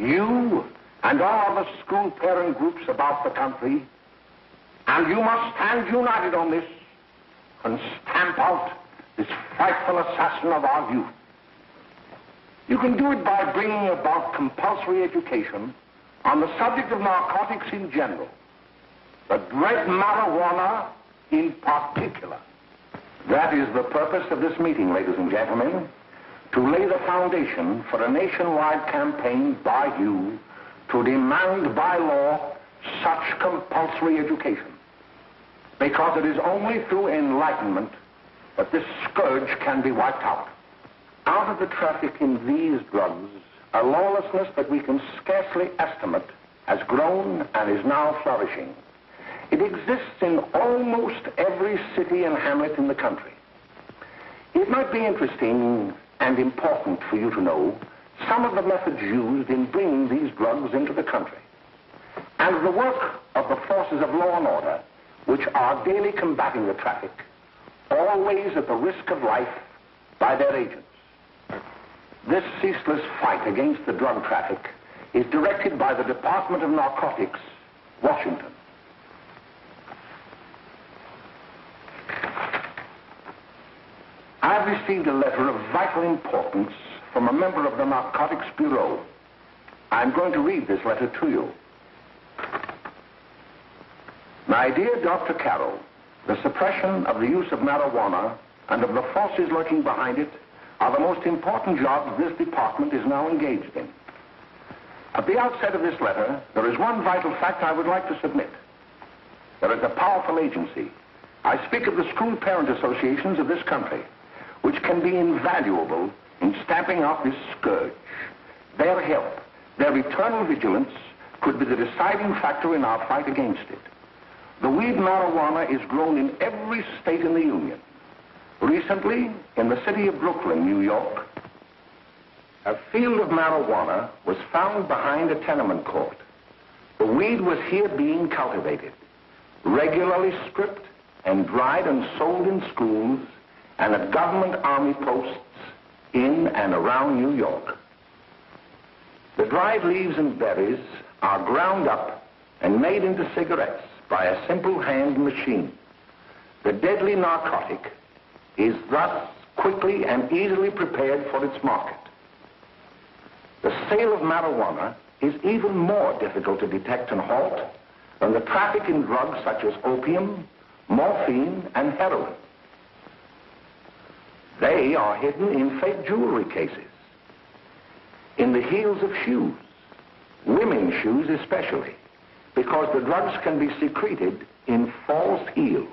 you and all the school parent groups about the country, and you must stand united on this and stamp out this frightful assassin of our youth. You can do it by bringing about compulsory education on the subject of narcotics in general, but dread marijuana in particular. That is the purpose of this meeting, ladies and gentlemen, to lay the foundation for a nationwide campaign by you to demand by law such compulsory education. Because it is only through enlightenment that this scourge can be wiped out. Out of the traffic in these drugs, a lawlessness that we can scarcely estimate has grown and is now flourishing. It exists in almost every city and hamlet in the country. It might be interesting and important for you to know some of the methods used in bringing these drugs into the country, and the work of the forces of law and order, which are daily combating the traffic, always at the risk of life, by their agents. This ceaseless fight against the drug traffic is directed by the Department of Narcotics, Washington. I've received a letter of vital importance from a member of the Narcotics Bureau. I'm going to read this letter to you. My dear Dr. Carroll, the suppression of the use of marijuana and of the forces lurking behind it are the most important jobs this department is now engaged in. At the outset of this letter, there is one vital fact I would like to submit. There is a powerful agency. I speak of the school parent associations of this country, which can be invaluable in stamping out this scourge. Their help, their eternal vigilance, could be the deciding factor in our fight against it. The weed marijuana is grown in every state in the Union. Recently, in the city of Brooklyn, New York, a field of marijuana was found behind a tenement court. The weed was here being cultivated, regularly stripped and dried and sold in schools and at government army posts in and around New York. The dried leaves and berries are ground up and made into cigarettes by a simple hand machine. The deadly narcotic is thus quickly and easily prepared for its market. The sale of marijuana is even more difficult to detect and halt than the traffic in drugs such as opium, morphine, and heroin. They are hidden in fake jewelry cases, in the heels of shoes, women's shoes especially, because the drugs can be secreted in false heels.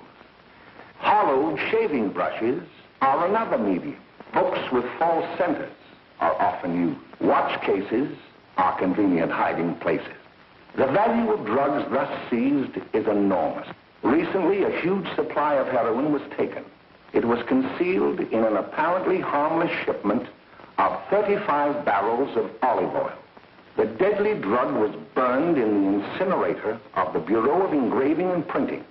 Hollowed shaving brushes are another medium. Books with false centers are often used. Watch cases are convenient hiding places. The value of drugs thus seized is enormous. Recently, a huge supply of heroin was taken. It was concealed in an apparently harmless shipment of 35 barrels of olive oil. The deadly drug was burned in the incinerator of the Bureau of Engraving and Printing.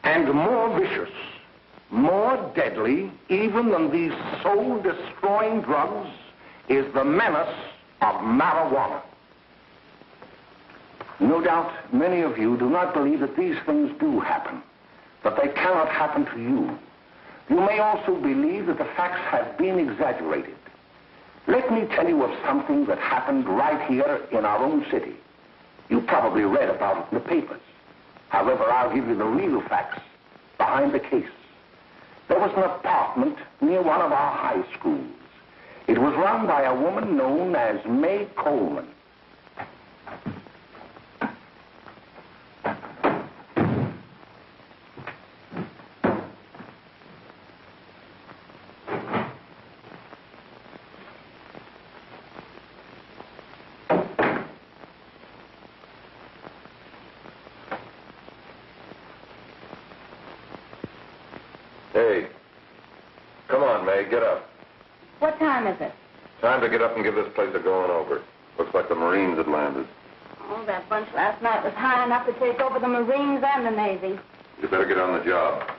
And more vicious, more deadly, even than these soul-destroying drugs, is the menace of marijuana. No doubt many of you do not believe that these things do happen, but they cannot happen to you. You may also believe that the facts have been exaggerated. Let me tell you of something that happened right here in our own city. You probably read about it in the papers. However, I'll give you the real facts behind the case. There was an apartment near one of our high schools. It was run by a woman known as May Coleman. Hey, come on, May, get up. What time is it? Time to get up and give this place a going over. Looks like the Marines had landed. Oh, that bunch last night was high enough to take over the Marines and the Navy. You better get on the job.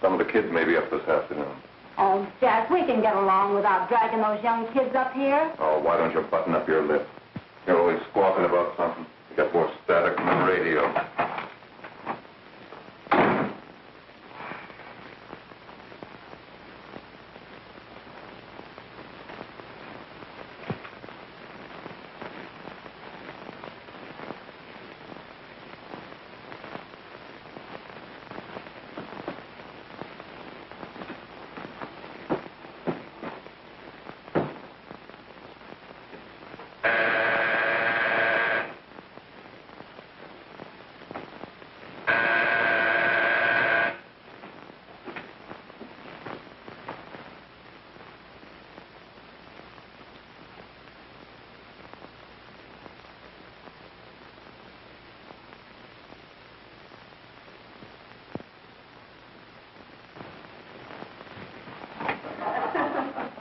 Some of the kids may be up this afternoon. Oh, Jack, we can get along without dragging those young kids up here. Oh, why don't you button up your lip? You're always squawking about something. You got more static than the radio.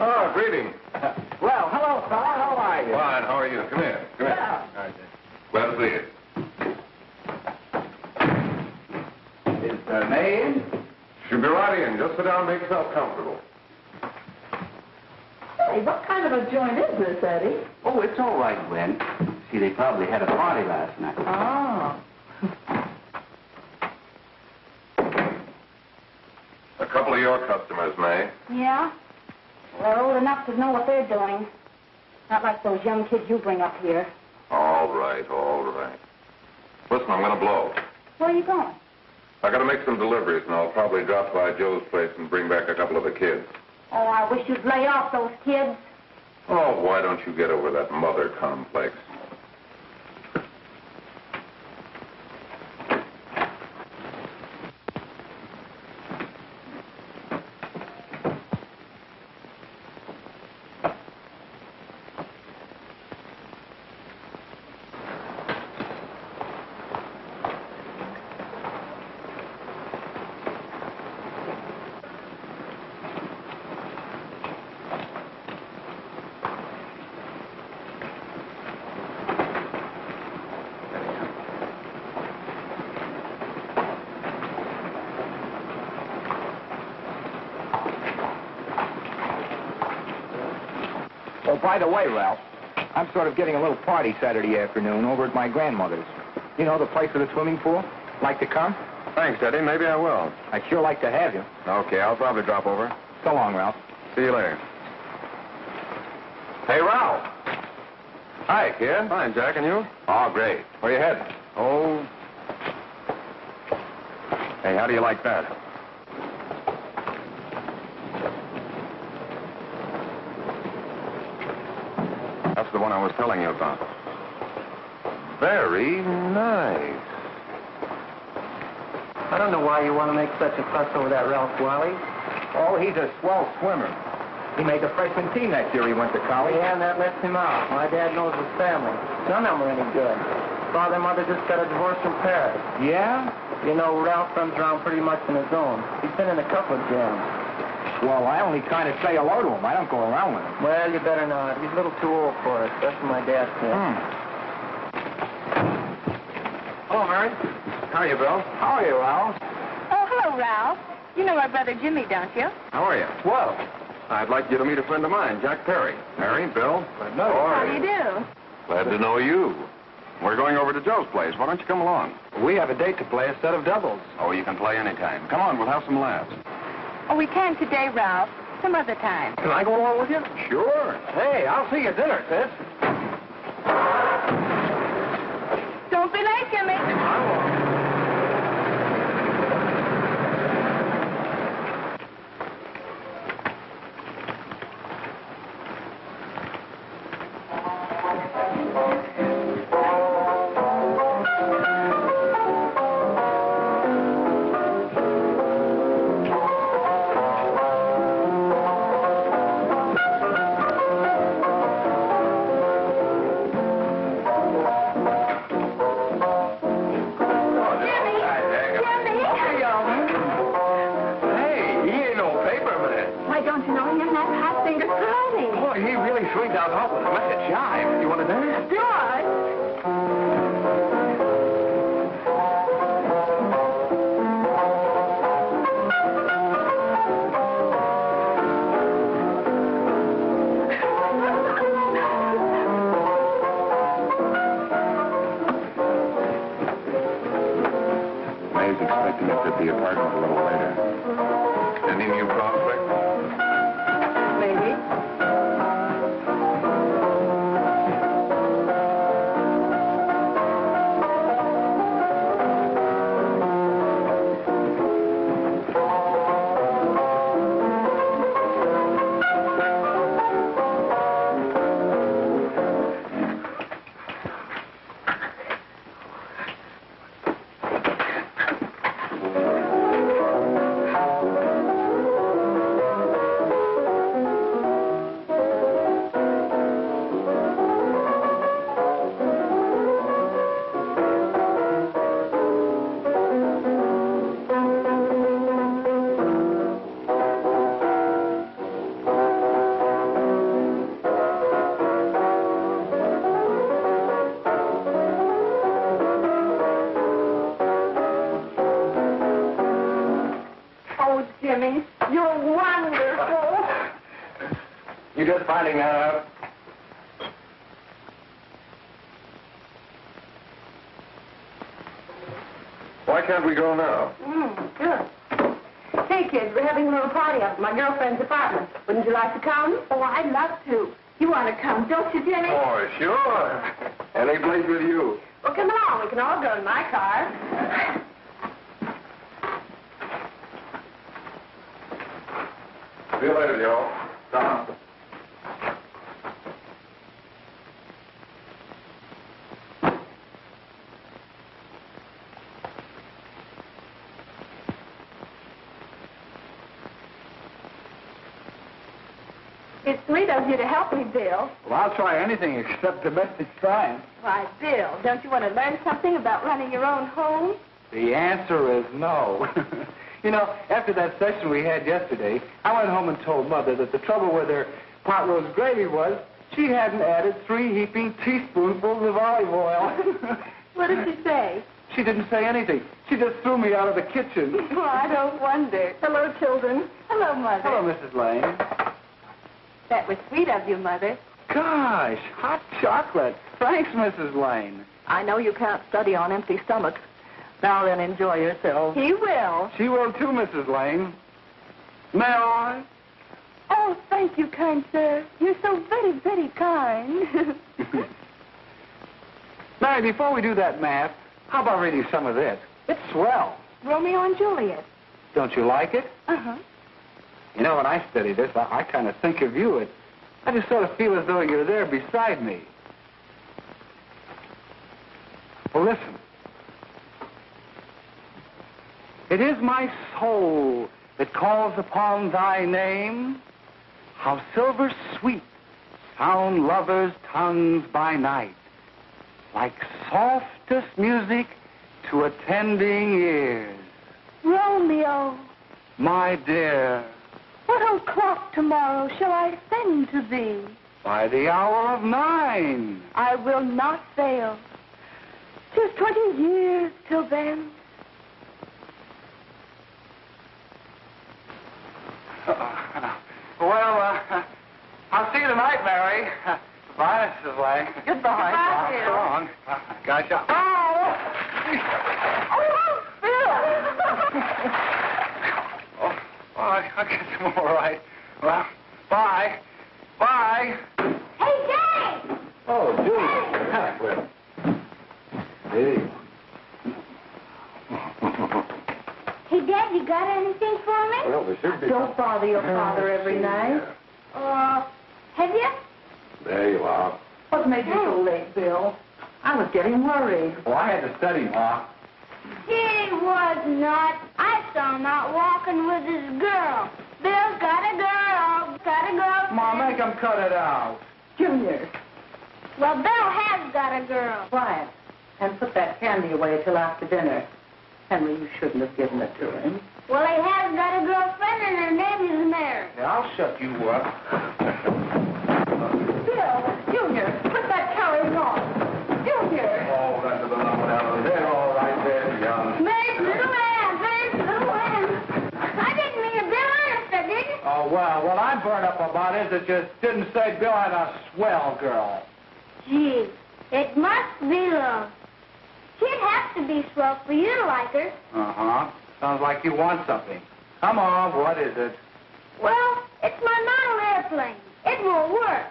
Oh, greetings. Well, hello, fella. How are you? Fine, how are you? Come here. Come here. Yeah. All right, glad to see you. Is May in? She'll be right in. Just sit down and make yourself comfortable. Hey, what kind of a joint is this, Eddie? Oh, it's all right, Gwen. See, they probably had a party last night. Oh. A couple of your customers, May. Yeah? Well, they're old enough to know what they're doing. Not like those young kids you bring up here. All right, all right. Listen, I'm going to blow. Where are you going? I got to make some deliveries, and I'll probably drop by Joe's place and bring back a couple of the kids. Oh, I wish you'd lay off those kids. Oh, why don't you get over that mother complex? Oh, by the way, Ralph, I'm sort of getting a little party Saturday afternoon over at my grandmother's. You know, the place with the swimming pool? Like to come? Thanks, Eddie. Maybe I will. I'd sure like to have you. Okay, I'll probably drop over. So long, Ralph. See you later. Hey, Ralph. Hi, kid. Fine, Jack, and you? Oh, great. Where you heading? Oh. Hey, how do you like that? That's the one I was telling you about. Very nice. I don't know why you want to make such a fuss over that Ralph Wally. Oh, he's a swell swimmer. He made the freshman team that year he went to college. Yeah, and that lets him out. My dad knows his family. None of them are any good. Father and mother just got a divorce from Paris. Yeah? You know, Ralph runs around pretty much on his own. He's been in a couple of jams. Well, I only kind of say hello to him. I don't go around with him. Well, you better not. He's a little too old for it. That's what my dad said. Hello, Mary. How are you, Bill? How are you, Ralph? Oh, hello, Ralph. You know our brother Jimmy, don't you? How are you? Well, I'd like you to meet a friend of mine, Jack Perry. Mary, Bill. How do you do? Glad to know you. We're going over to Joe's place. Why don't you come along? we have a date to play, a set of doubles. Oh, you can play anytime. Come on, we'll have some laughs. Oh, we can today, Ralph. Some other time. Can I go along with you? Sure. Hey, I'll see you at dinner, sis. Don't be late, Jimmy. Looked at the apartment a little later. Any new prospects? Maybe. Jimmy, you're wonderful. You just finding that out? Why can't we go now? Good. Hey, kids, we're having a little party up at my girlfriend's apartment. Wouldn't you like to come? Oh, I'd love to. You want to come, don't you, Jimmy? Oh, sure. Any place with you. Well, come along. We can all go in my car. See you later, Joe. Tom. It's sweet of you to help me, Bill. Well, I'll try anything except domestic science. Why, Bill, don't you want to learn something about running your own home? The answer is no. You know, after that session we had yesterday, I went home and told Mother that the trouble with her pot roast gravy was she hadn't added 3 heaping teaspoonfuls of olive oil. What did she say? She didn't say anything. She just threw me out of the kitchen. Well, I don't wonder. Hello, children. Hello, Mother. Hello, Mrs. Lane. That was sweet of you, Mother. Gosh, hot chocolate. Thanks, Mrs. Lane. I know you can't study on empty stomachs. Now then, enjoy yourself. He will. She will too, Mrs. Lane. May I? Oh, thank you, kind sir. You're so very, very kind. Mary, before we do that math, how about reading some of this? It's swell. Romeo and Juliet. Don't you like it? Uh-huh. You know, when I study this, I kind of think of you. I just sort of feel as though you're there beside me. Well, listen. It is my soul that calls upon thy name. How silver sweet sound lovers' tongues by night, like softest music to attending ears. Romeo, My dear, what o'clock tomorrow shall I send to thee? by the hour of 9. I will not fail. 'Tis 20 years till then. Well, I'll see you tonight, Mary. Bye, Mrs. Lane. Goodbye. Goodbye, Bill. So long. Gotcha. Oh, Oh, I guess I'm all right. Well, bye. Bye. Hey, Jay! Oh, Julie. Hey. Hey, Dad, you got anything for me? Well, there should be. Don't bother your father every night. Have you? There you are. What made you so late, Bill? I was getting worried. Well, I had to study, Ma. He was not. I saw him out walking with his girl. Bill's got a girl. Got a girl. Ma, make him cut it out. Junior, Well, Bill has got a girl. quiet. And put that candy away till after dinner. Henry, you shouldn't have given it to him. Well, he has got a girlfriend, and her name is Mary. Yeah, I'll shut you up. Bill, Junior, put that carrying on. Junior! Oh, that's the number down there. All right there, young. Mary's little man. Mary's little man. I didn't mean to Bill honest, I didn't. Oh, well, what I'm burned up about is it just didn't say Bill had a swell girl. Gee, it must be love. She'd have to be swell for you to like her. Uh-huh. Sounds like you want something. Come on, what is it? Well, it's my model airplane. It won't work.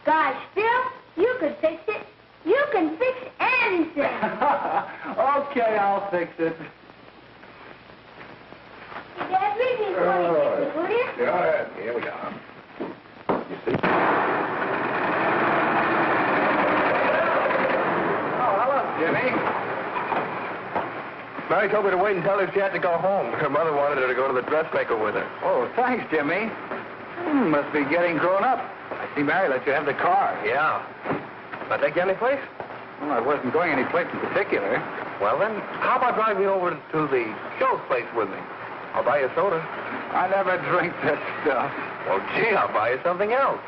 Gosh, Bill, you could fix it. You can fix anything. Okay, I'll fix it. Dad, read me for you, will you? Go ahead. Here we are. You see? Oh, hello, Jimmy. Mary told me to wait and tell her she had to go home. Her mother wanted her to go to the dressmaker with her. Oh, thanks, Jimmy. Must be getting grown up. I see Mary let you have the car. Yeah. Can I take you any place? Well, I wasn't going any place in particular. Well, then, how about driving me over to the show's place with me? I'll buy you a soda. I never drink that stuff. Well, gee, I'll buy you something else.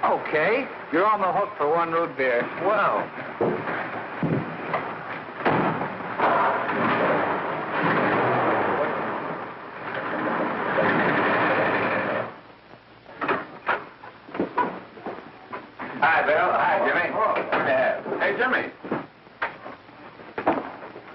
Okay. You're on the hook for one root beer. Well. Hi, Bill. Hi, Jimmy. Hey, Jimmy.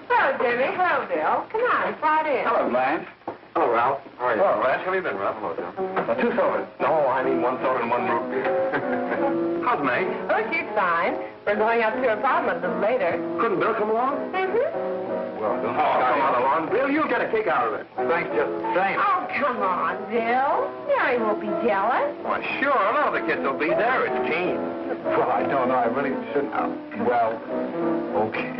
Hello, Jimmy. Hello, Bill. Come on, slide in. Hello, Blanche. Hello, Ralph. How are you? Hello, Ralph. How have you been, Ralph? Hello, John. 2 sodas. No, I mean 1 soda and 1 root beer. How's May? Oh, she's fine. We're going up to her apartment a little later. Couldn't Bill come along? Mm-hmm. Well, don't Come on along. Bill, you'll get a kick out of it. Thanks just the same. Oh, come on, Bill. Mary won't be jealous. Why, sure. None of the kids will be there. It's teens. Well, I don't know. I really shouldn't. Well, okay.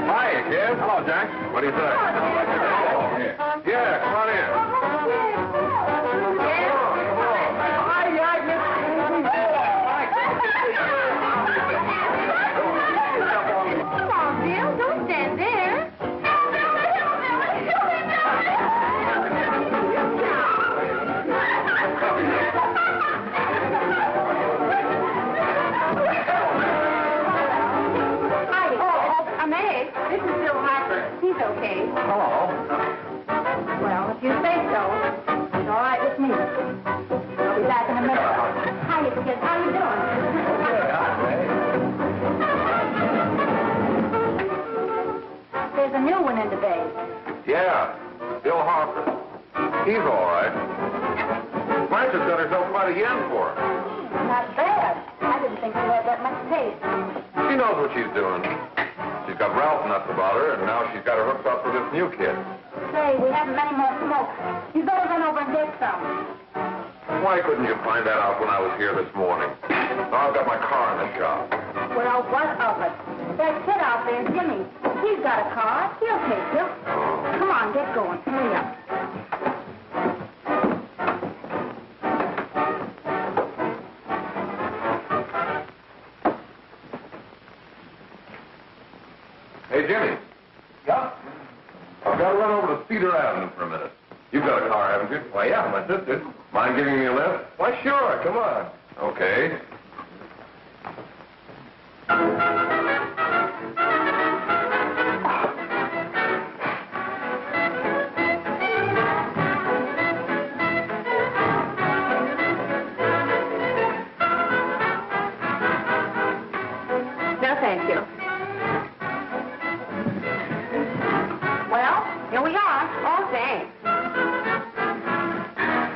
Hiya, kid. Hello, Jack. What do you say? Yeah, come on in. Come on, Bill. Don't stand there. This is Bill Harper. He's okay. Hello. Well, if you say so, it's all right with me. I'll be back in a minute. Hiya, kids. How you doing? There's a new one in today. Yeah, Bill Harper. He's all right. Blanche's got herself quite a yen for her. Not bad. I didn't think she had that much taste. She knows what she's doing. She's got Ralph nuts about her, and now she's got her hooked up with this new kid. Say, we haven't many more smoke. You better run over and get some. Why couldn't you find that out when I was here this morning? Now I've got my car in the shop. Well, what of it? That kid out there, Jimmy. He's got a car. He'll take you. Come on, get going. Hurry up. Hey, Jimmy. Yeah? I've got to run over to Cedar Avenue for a minute. You've got a car, haven't you? Why, yeah, my sister. Mind giving me a lift? Why, sure. Come on. Okay. No, thank you. Well, here we are. Oh, thanks.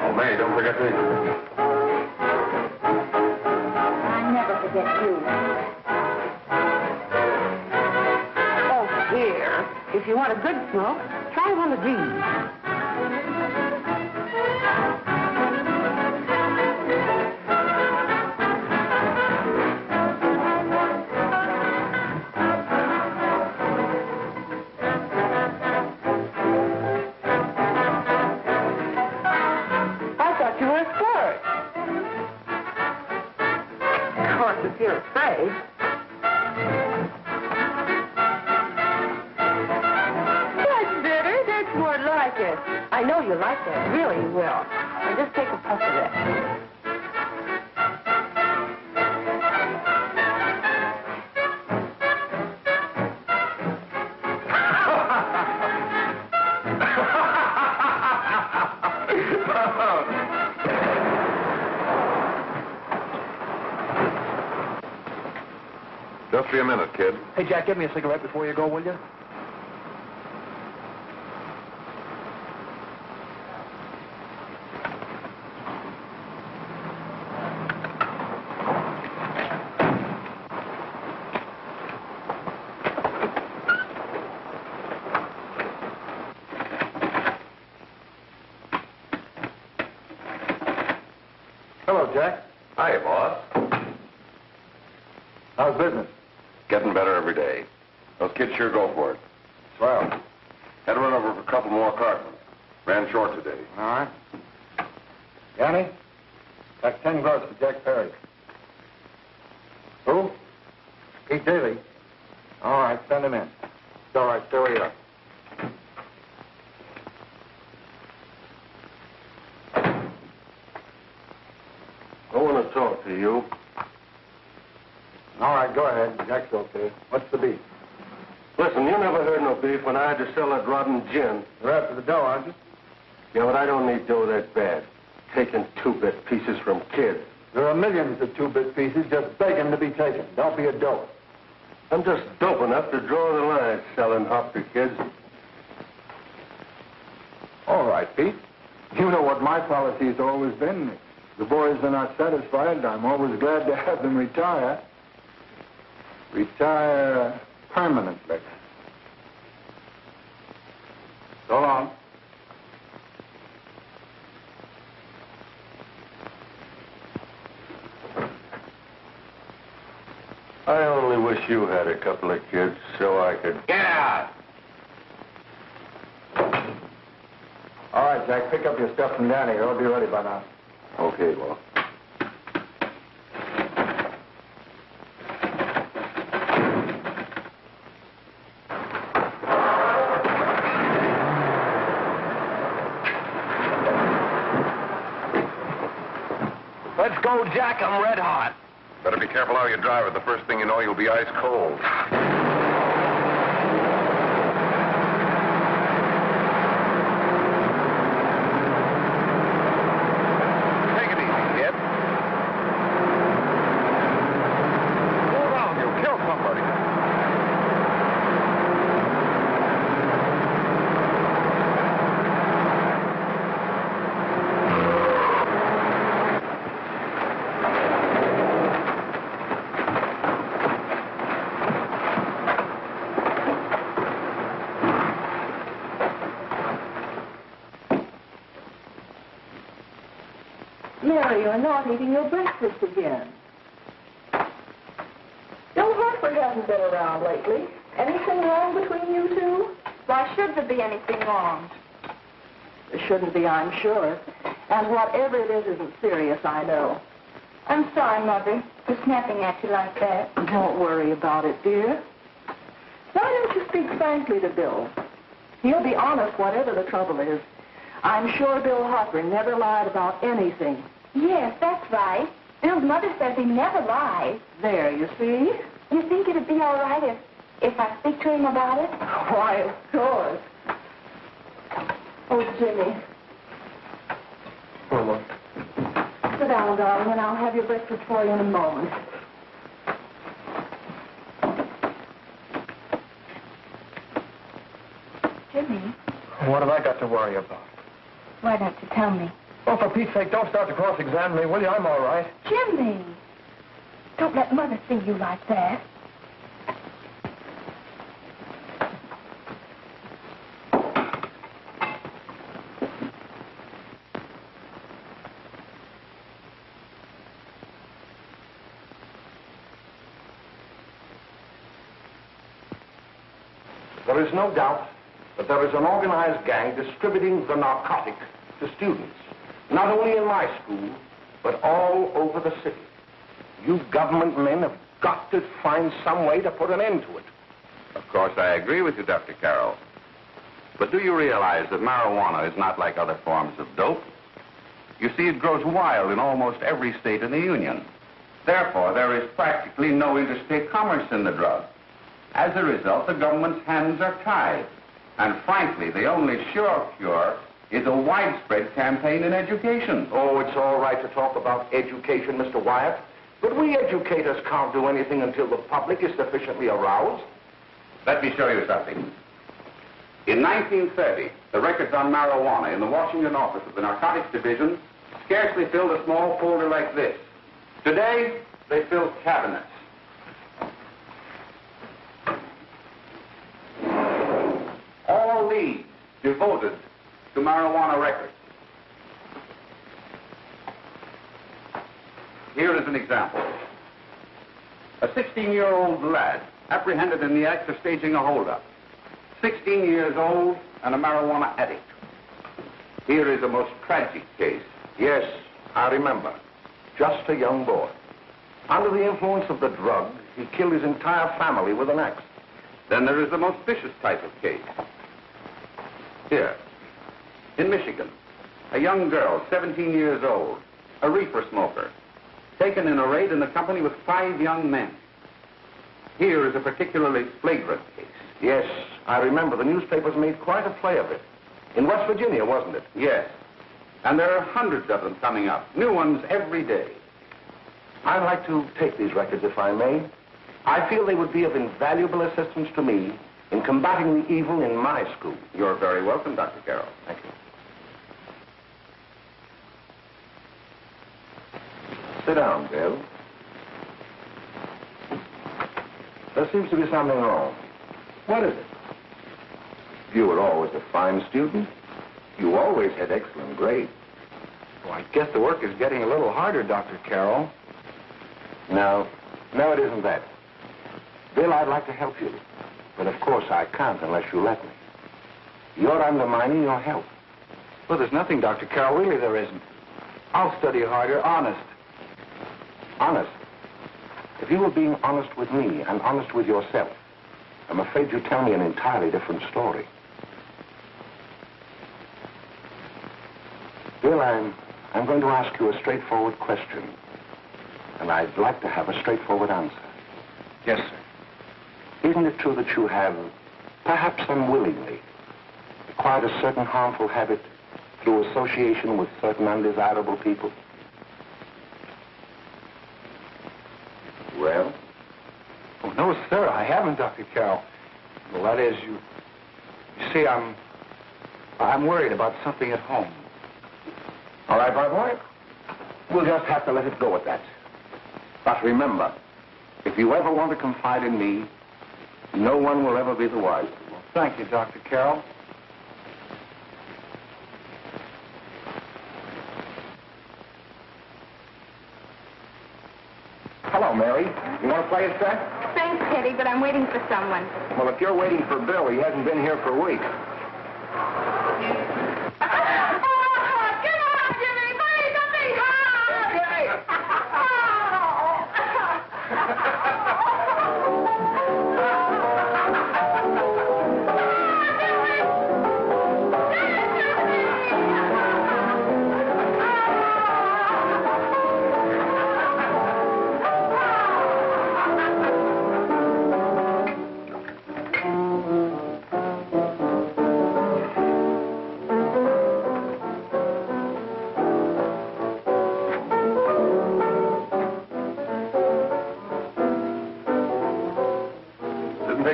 Oh, May, don't forget me. I never forget you. Oh, here. If you want a good smoke, try one of these. If you're afraid. That's better. That's more like like it. I know you like that. Really, you will. And just take a puff of that. Just be a minute, kid. Hey, Jack, give me a cigarette before you go, will you? Hello, Jack. Hi, boss. How's business? Getting better every day. Those kids sure go for it. Swell. Had to run over for a couple more cartons. Ran short today. All right. Yanni, that's 10 gross for Jack Perry. Who? Pete Daly. All right, send him in. It's all right, stay where you are. I want to talk to you. All right, go ahead. Jack's okay. What's the beef? Listen, you never heard no beef when I had to sell that rotten gin. You're after the dough, aren't you? Yeah, but I don't need dough that bad. Taking two-bit pieces from kids. There are millions of two-bit pieces just begging to be taken. Don't be a dope. I'm just dope enough to draw the line selling hop to kids. All right, Pete. You know what my policy has always been. If the boys are not satisfied, I'm always glad to have them retire. Retire permanently. So long. I only wish you had a couple of kids so I could... Get out! All right, Jack, pick up your stuff from Danny. It'll be ready by now. Okay, well. Let's go, Jack. I'm red hot. Better be careful how you drive it. The first thing you know, you'll be ice cold. Take it easy, kid. Go around, you'll kill somebody. Mary, you're not eating your breakfast again. Bill Hartford hasn't been around lately. Anything wrong between you two? Why should there be anything wrong? There shouldn't be, I'm sure. And whatever it is isn't serious, I know. I'm sorry, Mother, for snapping at you like that. Don't worry about it, dear. Why don't you speak frankly to Bill? He'll be honest whatever the trouble is. I'm sure Bill Harper never lied about anything. Yes, that's right. Bill's mother says he never lies. There, you see? You think it'd be all right if I speak to him about it? Why, of course. Oh, Jimmy. Mama. Sit down, darling, and I'll have your breakfast for you in a moment. Jimmy, What have I got to worry about? why don't you tell me? Oh, for Pete's sake, don't start to cross-examine me, will you? I'm all right. Jimmy! Don't let Mother see you like that. There is no doubt that there is an organized gang distributing the narcotic to students, not only in my school, but all over the city. You government men have got to find some way to put an end to it. Of course, I agree with you, Dr. Carroll. But do you realize that marijuana is not like other forms of dope? You see, it grows wild in almost every state in the Union. Therefore, there is practically no interstate commerce in the drug. As a result, the government's hands are tied. And frankly, the only sure cure is a widespread campaign in education. Oh, it's all right to talk about education, Mr. Wyatt. But we educators can't do anything until the public is sufficiently aroused. Let me show you something. In 1930, the records on marijuana in the Washington office of the Narcotics Division scarcely filled a small folder like this. Today, they fill cabinets. All these devoted to marijuana records. Here is an example. A 16-year-old lad apprehended in the act of staging a holdup. 16 years old and a marijuana addict. Here is a most tragic case. Yes, I remember. Just a young boy. Under the influence of the drug, he killed his entire family with an axe. Then there is the most vicious type of case. Here, in Michigan, a young girl, 17 years old, a reefer smoker, taken in a raid in the company with 5 young men. Here is a particularly flagrant case. Yes, I remember. The newspapers made quite a play of it. In West Virginia, wasn't it? Yes. And there are hundreds of them coming up, new ones every day. I'd like to take these records, if I may. I feel they would be of invaluable assistance to me in combating the evil in my school. You're very welcome, Dr. Carroll. Thank you. Sit down, Bill. There seems to be something wrong. What is it? You were always a fine student. You always had excellent grades. Well, I guess the work is getting a little harder, Dr. Carroll. No, it isn't that. Bill, I'd like to help you. But of course I can't unless you let me. You're undermining your health. Well, there's nothing, Dr. Carroll. Really, there isn't. I'll study harder, honest. Honest? If you were being honest with me and honest with yourself, I'm afraid you'd tell me an entirely different story. Bill, I'm going to ask you a straightforward question. And I'd like to have a straightforward answer. Yes, sir. Isn't it true that you have, perhaps unwillingly, acquired a certain harmful habit through association with certain undesirable people? Well? Oh, no, sir, I haven't, Dr. Carroll. Well, that is, you see, I'm worried about something at home. All right, my boy. We'll just have to let it go at that. But remember, if you ever want to confide in me, no one will ever be the wiser. Well, thank you, Dr. Carroll. Hello, Mary. You want to play a set? Thanks, Teddy, but I'm waiting for someone. Well, if you're waiting for Bill, he hasn't been here for weeks.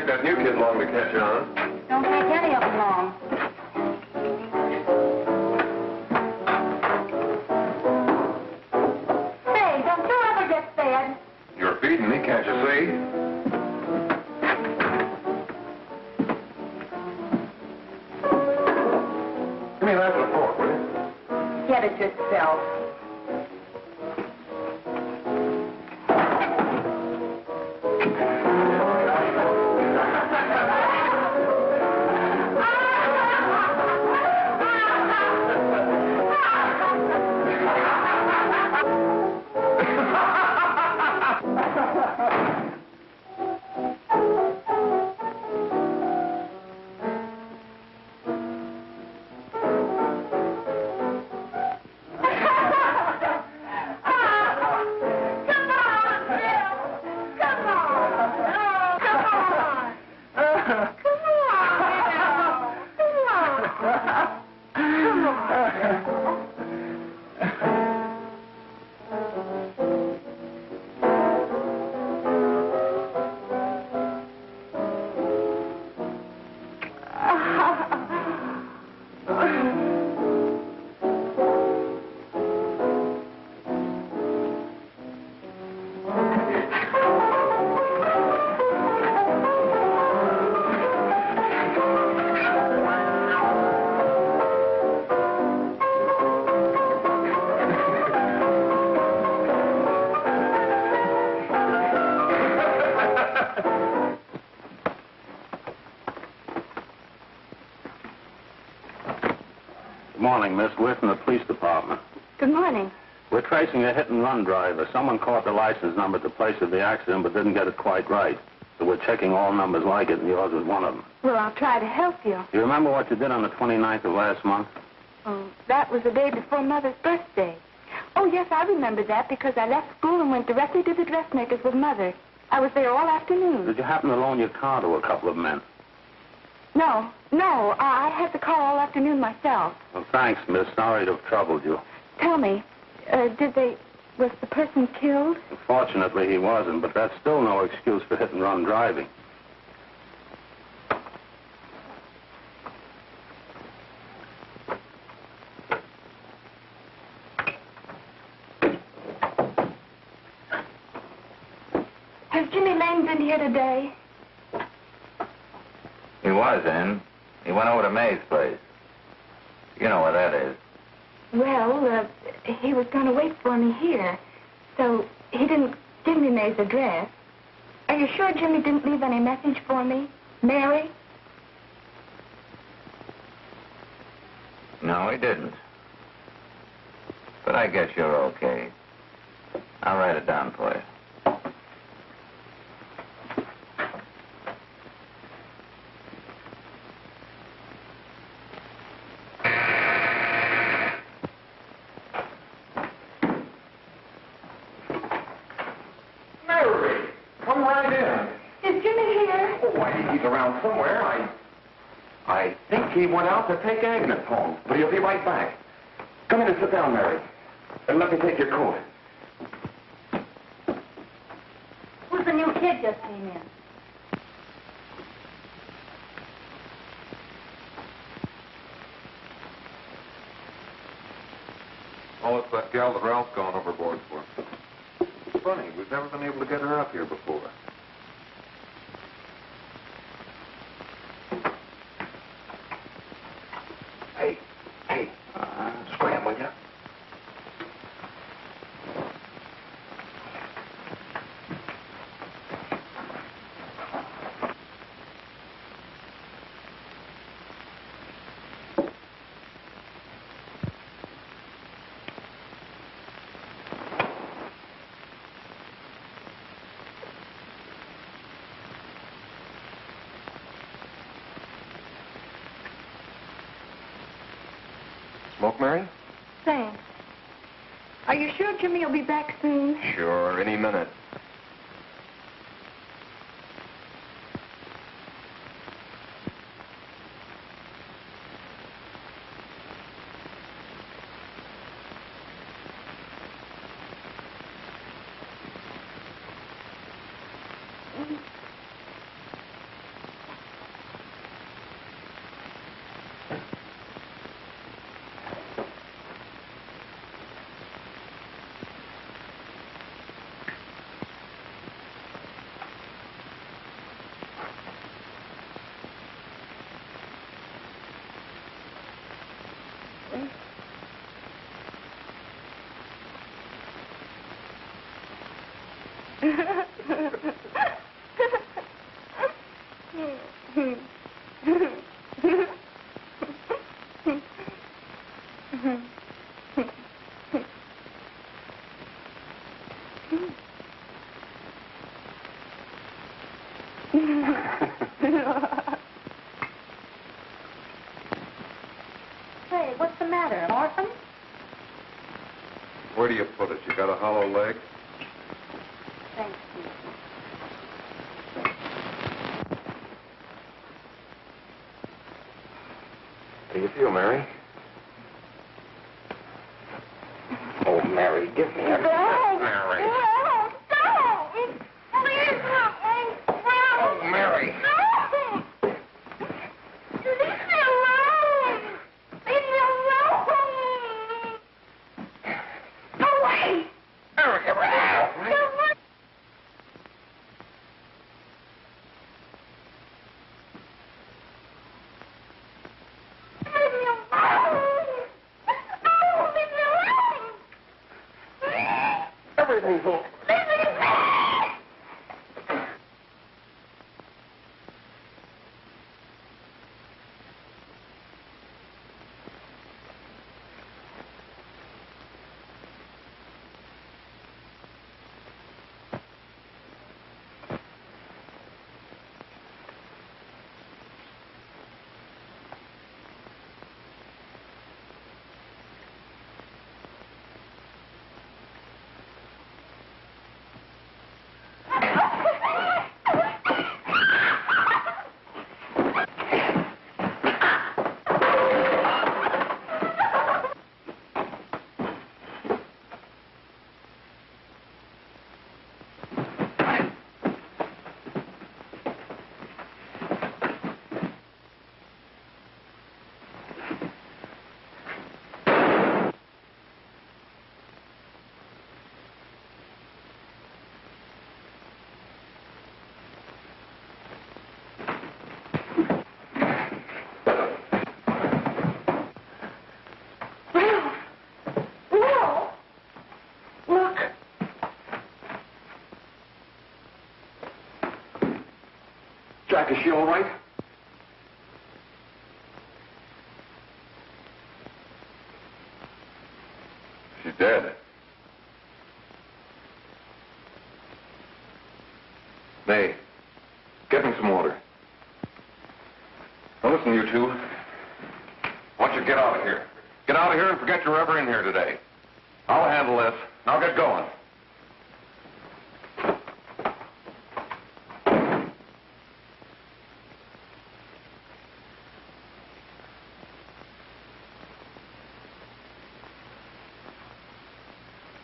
That new kid long to catch on. Don't take any of them long. Say, don't you ever get fed? You're feeding me, can't you see? Give me a knife and a fork, will you? Get it yourself. Good morning, Miss. We're from the police department. Good morning. We're tracing a hit-and-run driver. Someone caught the license number at the place of the accident but didn't get it quite right. So we're checking all numbers like it, and yours was one of them. Well, I'll try to help you. You remember what you did on the 29th of last month? Oh, that was the day before Mother's birthday. Oh, yes, I remember that because I left school and went directly to the dressmaker's with Mother. I was there all afternoon. Did you happen to loan your car to a couple of men? No, I had the car all afternoon myself. Well, thanks, miss. Sorry to have troubled you. Tell me, was the person killed? Fortunately, he wasn't, but that's still no excuse for hit-and-run driving. Has Jimmy Lane been here today? He was in. He went over to May's place. You know where that is. Well, he was going to wait for me here, so he didn't give me May's address. Are you sure Jimmy didn't leave any message for me? Mary? No, he didn't. But I guess you're okay. I'll write it down for you. Around somewhere. I think he went out to take Agnes home, but he'll be right back. Come in and sit down, Mary. And let me take your coat. Who's the new kid just came in? Oh, it's that gal that Ralph's gone overboard for. It's funny, we've never been able to get her up here before. Hey, scram, will you? Smoke, Mary? Thanks. Are you sure Jimmy will be back soon? Sure, any minute. Hey, what's the matter? An orphan? Where do you put it? You got a hollow leg? Thanks, do you feel, Mary? Oh, Mary, give me a... Mary. No, don't. Please, Oh, Mary. Leave me alone. Leave me alone. Go away. Mary, get rid of me. Leave me alone. Oh, leave me alone. Everything's all... Leave me alone. Jack, is she all right? She's dead. May, get me some water. Now listen, you two. I want you to get out of here. Get out of here and forget you're ever in here today. I'll handle this. Now get going.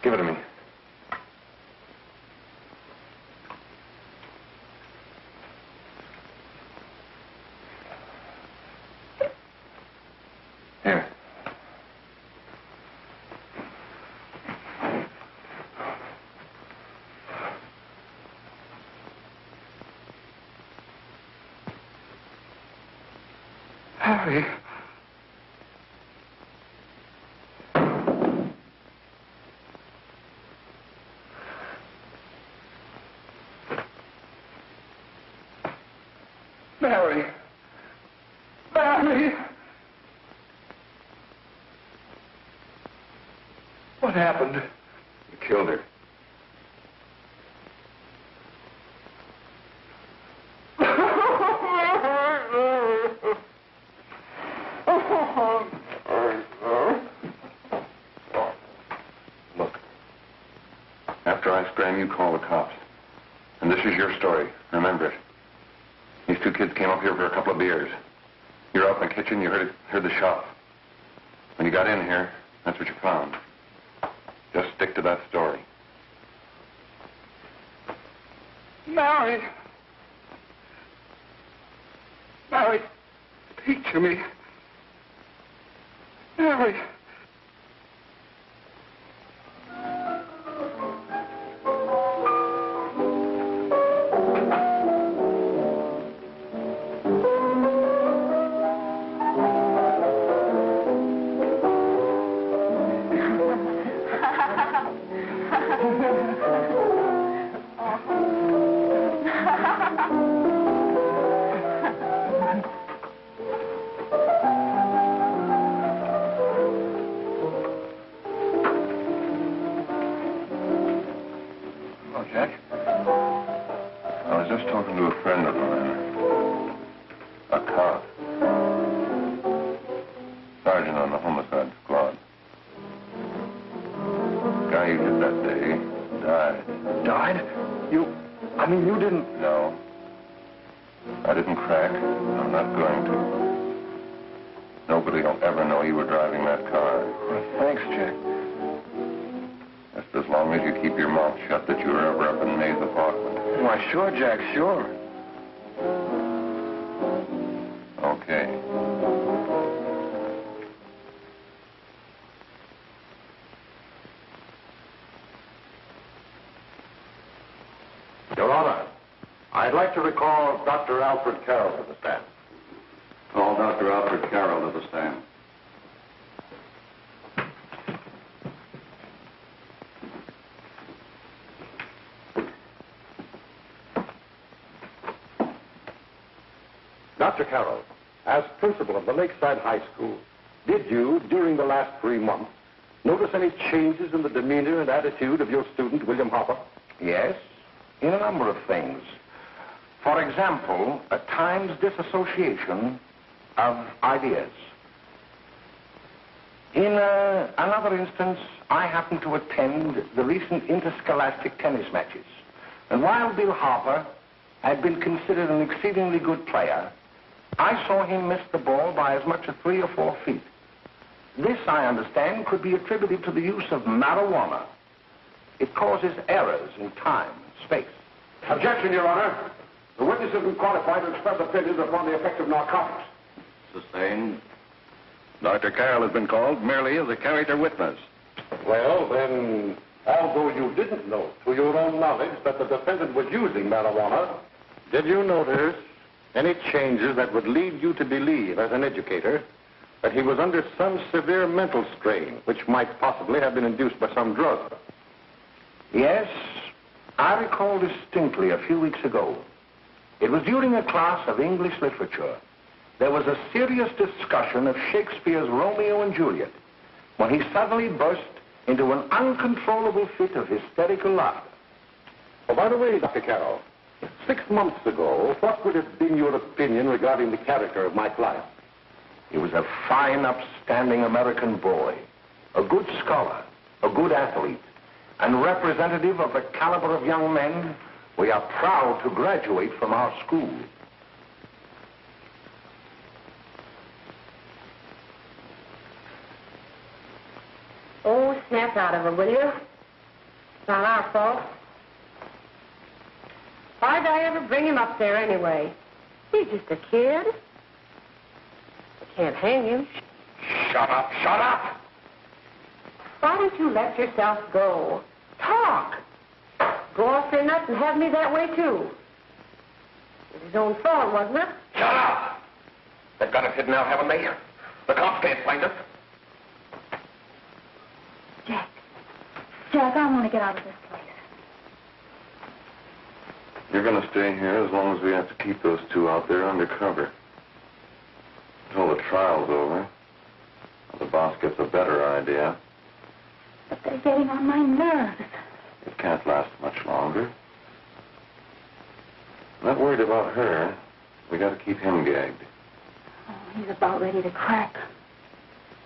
Give it to me. Here. Harry. Mary. Mary. What happened? You killed her. Look, after I scram, you call the cops. And this is your story. Remember it. These two kids came up here for a couple of beers. You're out in the kitchen, you heard the shot. When you got in here, that's what you found. Just stick to that story. Mary! Mary, speak to me. Mary! Talking to a friend of mine, a cop, sergeant on the homicide squad. The guy you hit that day died. Died? I mean, you didn't... No. I didn't crack. I'm not going to. Nobody will ever know you were driving that car. Well, thanks, Jack. Just as long as you keep your mouth shut that you were ever up in May's apartment. Why, sure, Jack, sure. Okay. Your Honor, I'd like to recall Dr. Alfred Carroll to the stand. Call Dr. Alfred Carroll to the stand. Dr. Carroll, as principal of the Lakeside High School, did you, during the last 3 months, notice any changes in the demeanor and attitude of your student, William Hopper? Yes, in a number of things. For example, at times disassociation of ideas. In another instance, I happened to attend the recent interscholastic tennis matches. And while Bill Harper had been considered an exceedingly good player, I saw him miss the ball by as much as 3 or 4 feet. This, I understand, could be attributed to the use of marijuana. It causes errors in time and space. Objection, Your Honor. The witness isn't qualified to express opinions upon the effect of narcotics. Sustained. Dr. Carroll has been called merely as a character witness. Well, then, although you didn't know to your own knowledge that the defendant was using marijuana, did you notice any changes that would lead you to believe, as an educator, that he was under some severe mental strain, which might possibly have been induced by some drug? Yes, I recall distinctly a few weeks ago. It was during a class of English literature. There was a serious discussion of Shakespeare's Romeo and Juliet when he suddenly burst into an uncontrollable fit of hysterical laughter. Oh, by the way, Dr. Carroll, 6 months ago, what would have been your opinion regarding the character of my client? He was a fine, upstanding American boy, a good scholar, a good athlete, and representative of the caliber of young men we are proud to graduate from our school. Oh, snap out of it, will you? It's not our fault. Why'd I ever bring him up there anyway? He's just a kid. I can't hang him. Shut up, shut up! Why don't you let yourself go? Talk. Go off your nuts and have me that way, too. It was his own fault, wasn't it? Shut up! They've got us hidden out, haven't they? The cops can't find us. Jack, I want to get out of this place. You're going to stay here as long as we have to keep those two out there undercover. Until the trial's over. The boss gets a better idea. But they're getting on my nerves. It can't last much longer. I'm not worried about her. We got to keep him gagged. Oh, he's about ready to crack.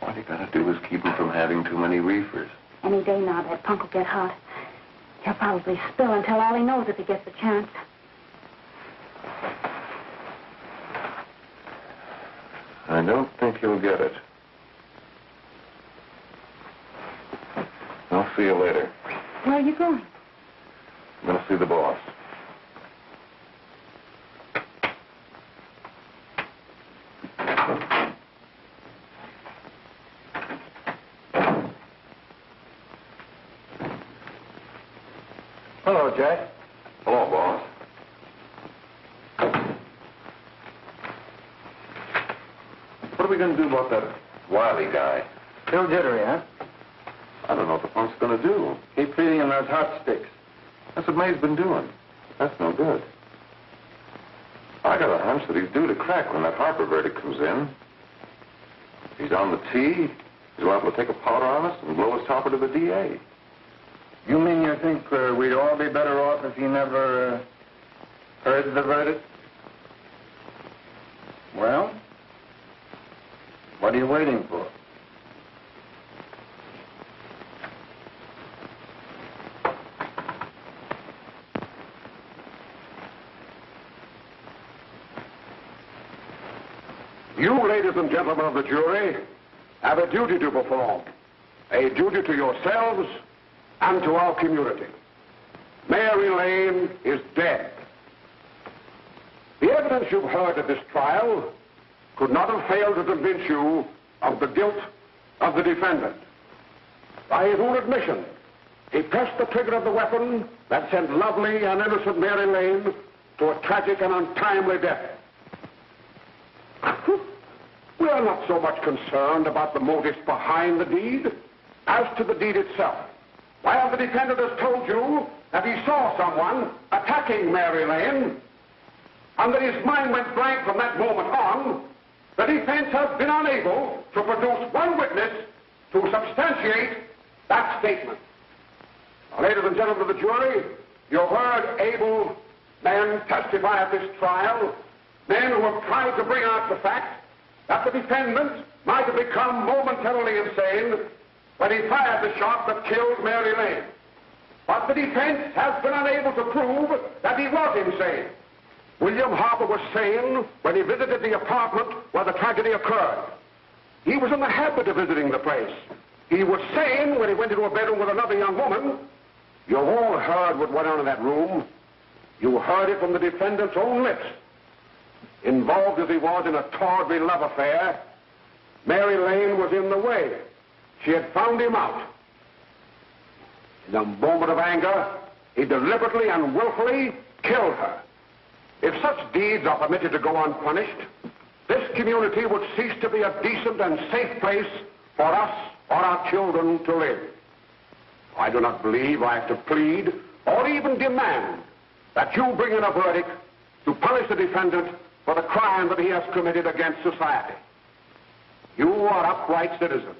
All you got to do is keep him from having too many reefers. Any day now, that punk will get hot. He'll probably spill and tell all he knows if he gets the chance. I don't think he'll get it. I'll see you later. Where are you going? I'm going to see the boss. Hello, Jack. Hello, boss. What are we going to do about that Wiley guy? Still jittery, huh? I don't know what the punk's going to do. Keep feeding him those hot sticks. That's what May's been doing. That's no good. I got a hunch that he's due to crack when that Harper verdict comes in. If he's on the tee, he's liable to take a powder on us and blow his topper to the DA. You mean you think we'd all be better off if he never heard the verdict? Well, what are you waiting for? You, ladies and gentlemen of the jury, have a duty to perform. A duty to yourselves and to our community. Mary Lane is dead. The evidence you've heard at this trial could not have failed to convince you of the guilt of the defendant. By his own admission, he pressed the trigger of the weapon that sent lovely and innocent Mary Lane to a tragic and untimely death. We are not so much concerned about the motives behind the deed as to the deed itself. While the defendant has told you that he saw someone attacking Mary Lane and that his mind went blank from that moment on, the defense has been unable to produce one witness to substantiate that statement. Now, ladies and gentlemen of the jury, you heard able men testify at this trial, men who have tried to bring out the fact that the defendant might have become momentarily insane when he fired the shot that killed Mary Lane. But the defense has been unable to prove that he was insane. William Harper was sane when he visited the apartment where the tragedy occurred. He was in the habit of visiting the place. He was sane when he went into a bedroom with another young woman. You've all heard what went on in that room. You heard it from the defendant's own lips. Involved as he was in a tawdry love affair, Mary Lane was in the way. She had found him out. In a moment of anger, he deliberately and willfully killed her. If such deeds are permitted to go unpunished, this community would cease to be a decent and safe place for us or our children to live. I do not believe I have to plead or even demand that you bring in a verdict to punish the defendant for the crime that he has committed against society. You are upright citizens.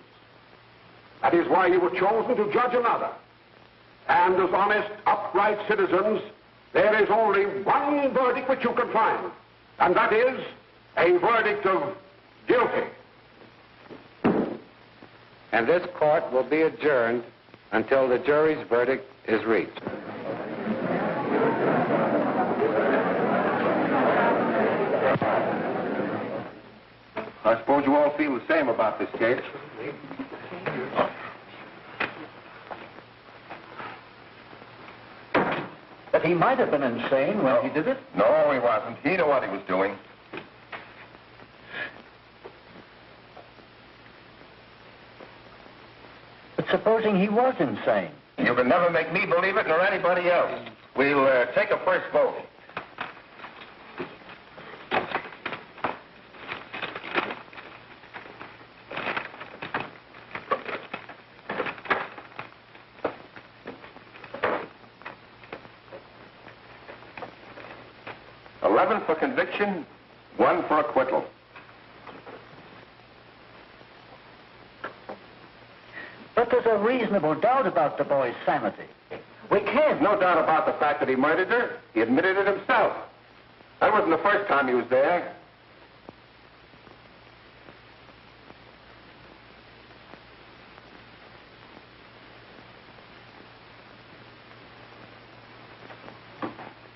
That is why you were chosen to judge another. And as honest, upright citizens, there is only one verdict which you can find, and that is a verdict of guilty. And this court will be adjourned until the jury's verdict is reached. I suppose you all feel the same about this case. That he might have been insane when he did it? No, he wasn't. He knew what he was doing. But supposing he was insane? You can never make me believe it nor anybody else. We'll take a first vote. For conviction, 1 for acquittal. But there's a reasonable doubt about the boy's sanity. We can't. No doubt about the fact that he murdered her. He admitted it himself. That wasn't the first time he was there.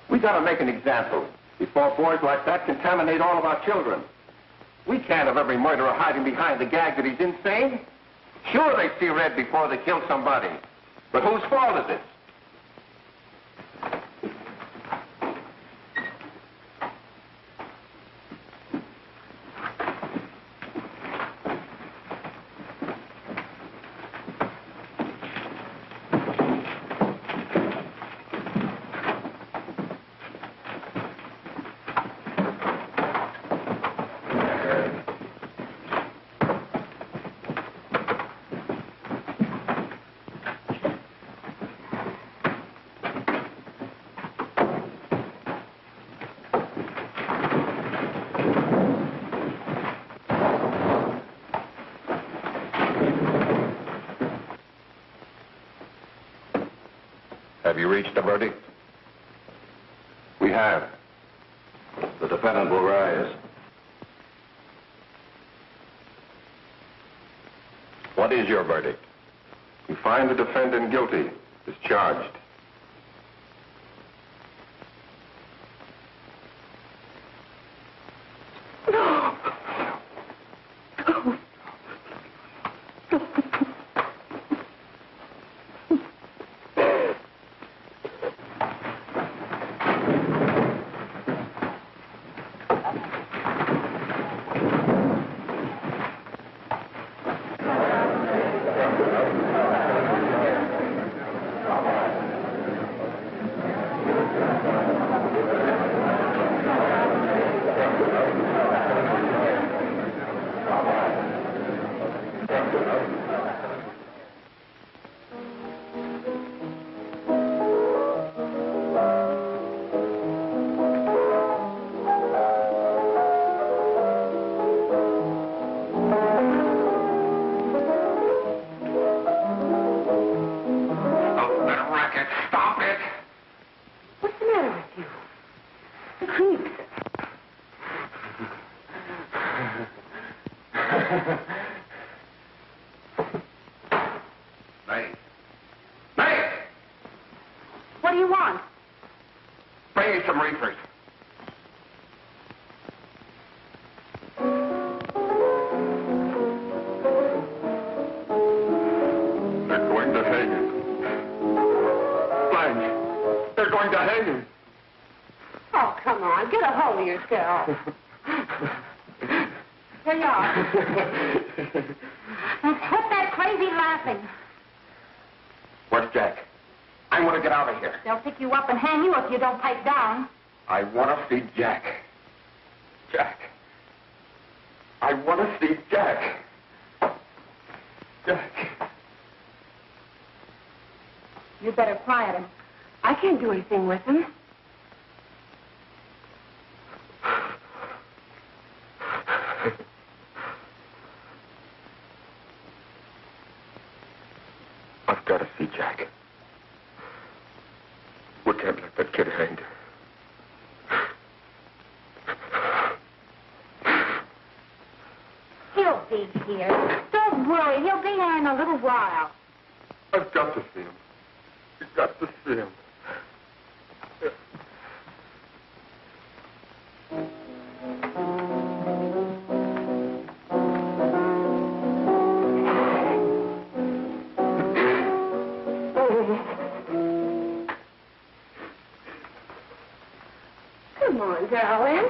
We gotta make an example before boys like that contaminate all of our children. We can't have every murderer hiding behind the gag that he's insane. Sure, they see red before they kill somebody. But whose fault is it? Have you reached a verdict? We have. The defendant will rise. What is your verdict? We find the defendant guilty, discharged. What do you want? Bring me some reefers. They're going to hang him. Blanche, they're going to hang him. Oh, come on. Get a hold of yourself. Here you are. Now, quit that crazy laughing. Where's Jack? I want to get out of here. They'll pick you up and hang you if you don't pipe down. I want to see Jack. Jack. I want to see Jack. Jack. You better quiet him. I can't do anything with him. I've got to see Jack. We can't let that kid hang. He'll be here. Don't worry. He'll be here in a little while. I've got to see him. You've got to see him. Come on, darling.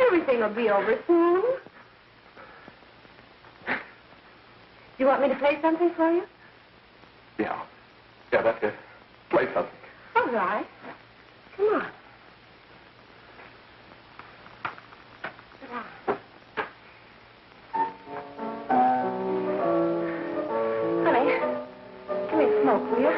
Everything will be over soon. You want me to play something for you? Yeah, that's it. Play something. All right. Come on. Sit down. Honey, give me a smoke, will you?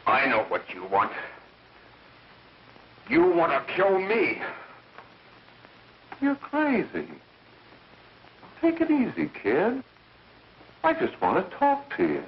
I know what you want. You want to kill me. You're crazy. Take it easy, kid. I just want to talk to you.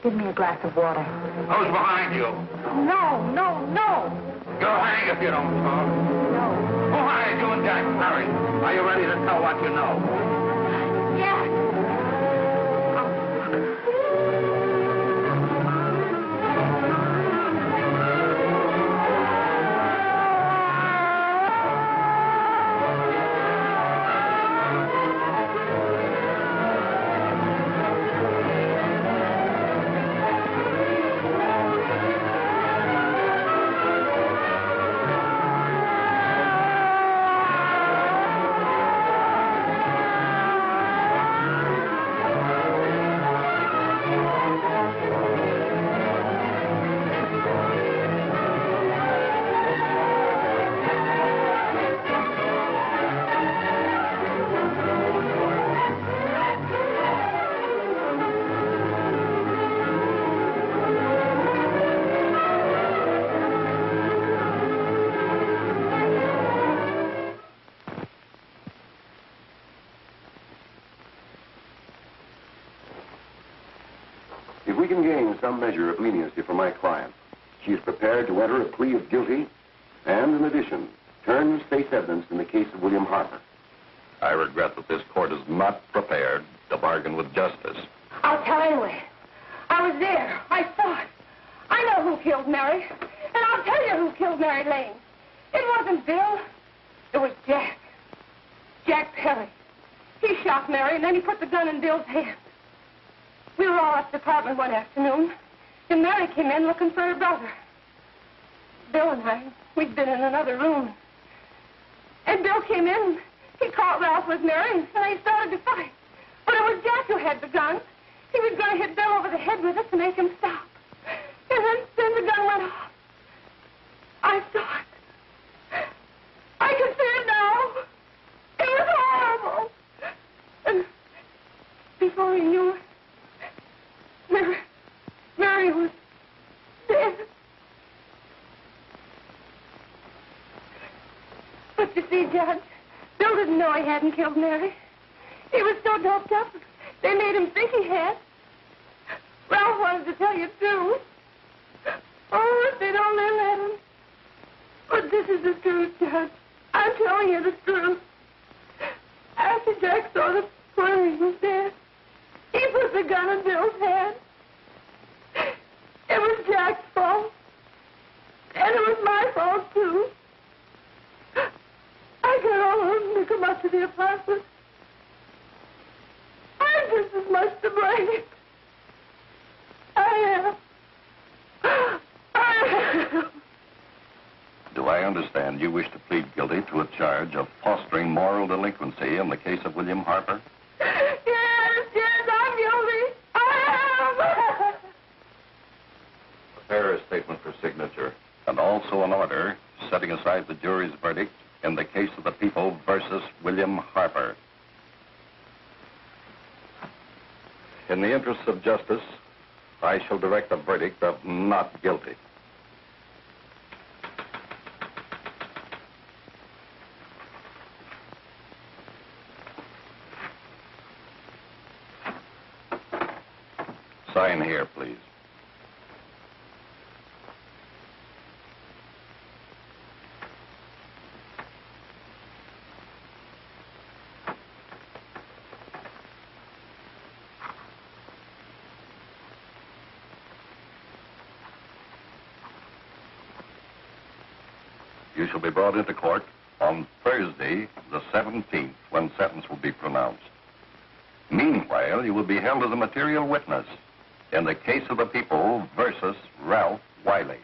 Give me a glass of water. Who's behind you? No, no, no. You'll hang if you don't talk. No. Who hired you and Jack? Hurry. Are you ready to tell what you know? Jack. If we can gain some measure of leniency for my client, she is prepared to enter a plea of guilty and, in addition, turn state's evidence in the case of William Harper. I regret that this court is not prepared to bargain with justice. I'll tell anyway. I was there. I saw it. I know who killed Mary. And I'll tell you who killed Mary Lane. It wasn't Bill. It was Jack. Jack Perry. He shot Mary, and then he put the gun in Bill's hand. We were all at the apartment one afternoon, and Mary came in looking for her brother. Bill and I, we'd been in another room. And Bill came in, he caught Ralph with Mary, and they started to fight. But it was Jack who had the gun. He was going to hit Bill over the head with it to make him stop. And then the gun went off. I saw it. I can see it now. It was horrible. And before he knew it, Mary was dead. But you see, Judge, Bill didn't know he hadn't killed Mary. He was so doped up, they made him think he had. Ralph wanted to tell you, too. Oh, if they'd only let him. But this is the truth, Judge. I'm telling you the truth. After Jack saw the he was dead, he put the gun in Bill's hand. It was Jack's fault. And it was my fault, too. I got all of them to come up to the apartment. I'm just as much to blame. I am. Do I understand you wish to plead guilty to a charge of fostering moral delinquency in the case of William Harper? Yes, I'm guilty. I am. Prepare a statement for signature, and also an order setting aside the jury's verdict in the case of the people versus William Harper. In the interests of justice, I shall direct a verdict of not guilty. Sign here, please. You shall be brought into court on Thursday, the 17th, when sentence will be pronounced. Meanwhile, you will be held as a material witness in the case of the people versus Ralph Wiley.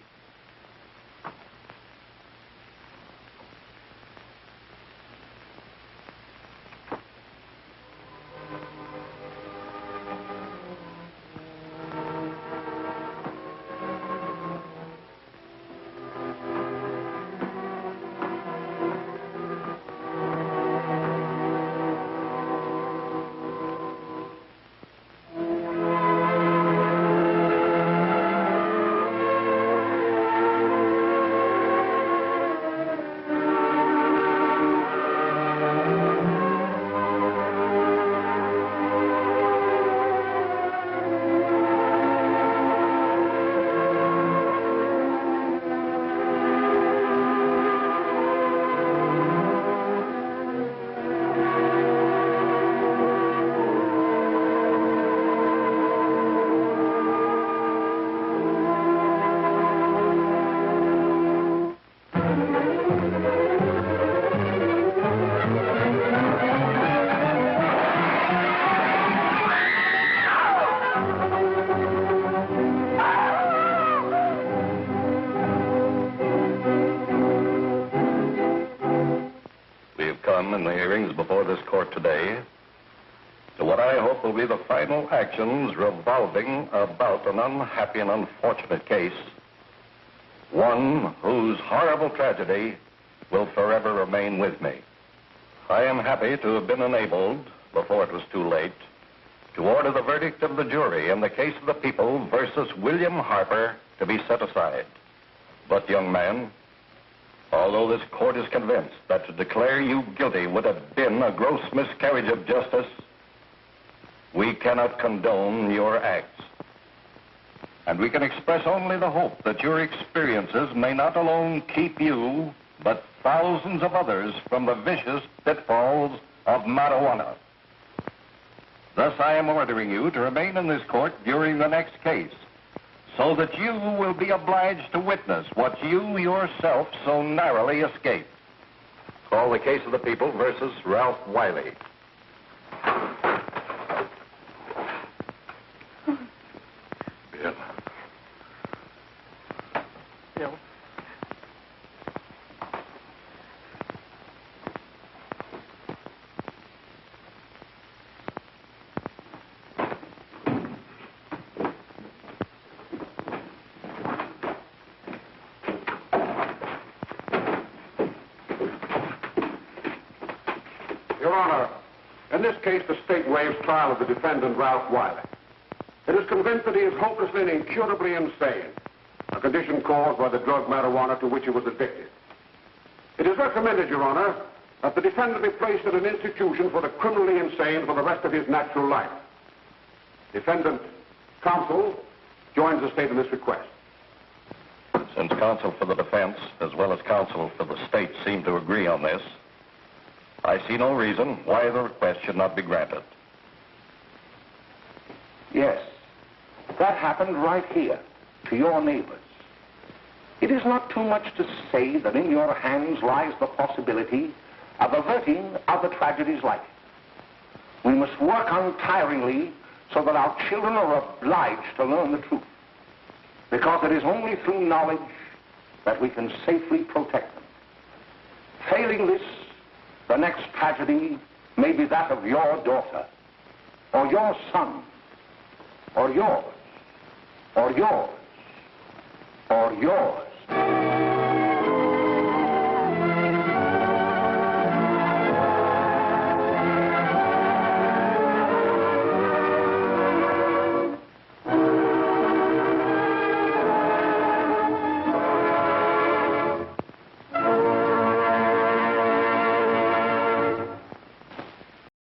done in the hearings before this court today to what I hope will be the final actions revolving about an unhappy and unfortunate case, one whose horrible tragedy will forever remain with me. I am happy to have been enabled, before it was too late, to order the verdict of the jury in the case of the people versus William Harper to be set aside. But, young man, although this court is convinced that to declare you guilty would have been a gross miscarriage of justice, we cannot condone your acts. And we can express only the hope that your experiences may not alone keep you, but thousands of others from the vicious pitfalls of marijuana. Thus, I am ordering you to remain in this court during the next case, so that you will be obliged to witness what you yourself so narrowly escaped. Call the case of the people versus Ralph Wiley. Bill. Bill. Your Honor, in this case, the state waives trial of the defendant, Ralph Wiley. It is convinced that he is hopelessly and incurably insane, a condition caused by the drug marijuana to which he was addicted. It is recommended, Your Honor, that the defendant be placed in an institution for the criminally insane for the rest of his natural life. Defendant counsel joins the state in this request. Since counsel for the defense, as well as counsel for the state, seem to agree on this, I see no reason why the request should not be granted. Yes, that happened right here, to your neighbors. It is not too much to say that in your hands lies the possibility of averting other tragedies like it. We must work untiringly so that our children are obliged to learn the truth, because it is only through knowledge that we can safely protect them. Failing this, the next tragedy may be that of your daughter, or your son, or yours, or yours, or yours.